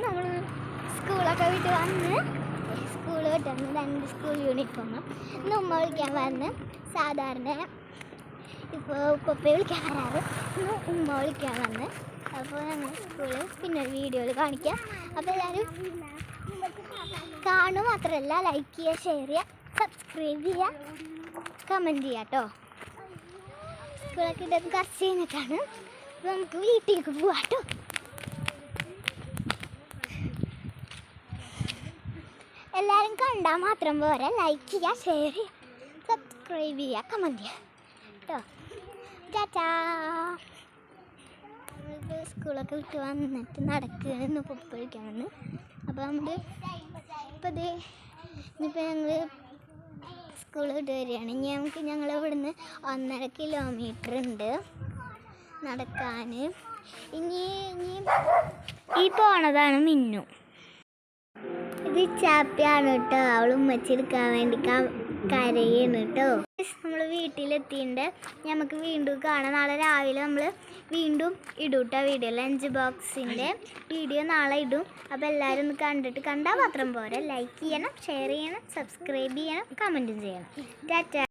നമ്മൾ സ്കൂളൊക്കെ വിട്ട് വന്ന് രണ്ട് സ്കൂൾ യൂണിഫോം ഇന്ന് ഉമ്മ വിളിക്കാൻ വന്ന്. സാധാരണ ഇപ്പോൾ ഉപ്പ വിളിക്കാൻ വരാറ്, ഇന്ന് ഉമ്മ വിളിക്കാൻ വന്ന്. അപ്പോൾ ഞങ്ങൾ സ്കൂളിൽ പിന്നെ ഒരു വീഡിയോയിൽ കാണിക്കാം. അപ്പോൾ എല്ലാവരും കാണുക മാത്രമല്ല, ലൈക്ക് ചെയ്യുക, ഷെയർ ചെയ്യുക, സബ്സ്ക്രൈബ് ചെയ്യുക, കമൻറ്റ് ചെയ്യുക കേട്ടോ. സ്കൂളൊക്കെ ഇട്ടത് കുറച്ച് കഴിഞ്ഞിട്ടാണ്. അപ്പോൾ നമുക്ക് വീട്ടിലേക്ക് പോവാം കേട്ടോ. എല്ലാവരും കണ്ടാൽ മാത്രം പോരാ, ലൈക്ക് ചെയ്യുക, ഷെയർ ചെയ്യുക, സബ്സ്ക്രൈബ് ചെയ്യുക, കമൻറ്റ് ചെയ്യുക കേട്ടോ. ടാറ്റാ. നമ്മളിപ്പോൾ സ്കൂളൊക്കെ വിട്ട് വന്നിട്ട് നടക്കുകയാണ് പൊപ്പ് കഴിക്കാൻ വന്ന്. അപ്പോൾ നമ്മൾ ഇനിയിപ്പോൾ ഞങ്ങൾ സ്കൂൾ വിട്ട് വരികയാണ്. ഇനി ഞങ്ങൾ ഇവിടുന്ന് 1.5 കിലോമീറ്റർ ഉണ്ട് നടക്കാൻ. ഇനി ഈ പോണതാണ് മിന്നു. ഇത് ചാപ്പിയാണ് കേട്ടോ. അവൾ ഉമ്മച്ചെടുക്കാൻ വേണ്ടി കരയാണ് കേട്ടോ. നമ്മൾ വീട്ടിലെത്തിയിട്ട് നമുക്ക് വീണ്ടും കാണാം. നാളെ രാവിലെ നമ്മൾ വീണ്ടും ഇടും കേട്ടോ വീഡിയോ. ലഞ്ച് ബോക്സിൻ്റെ വീഡിയോ നാളെ ഇടും. അപ്പോൾ എല്ലാവരും ഒന്ന് കണ്ടാൽ മാത്രം പോരാ, ലൈക്ക് ചെയ്യണം, ഷെയർ ചെയ്യണം, സബ്സ്ക്രൈബ് ചെയ്യണം, കമൻറ്റും ചെയ്യണം. ടാറ്റാ.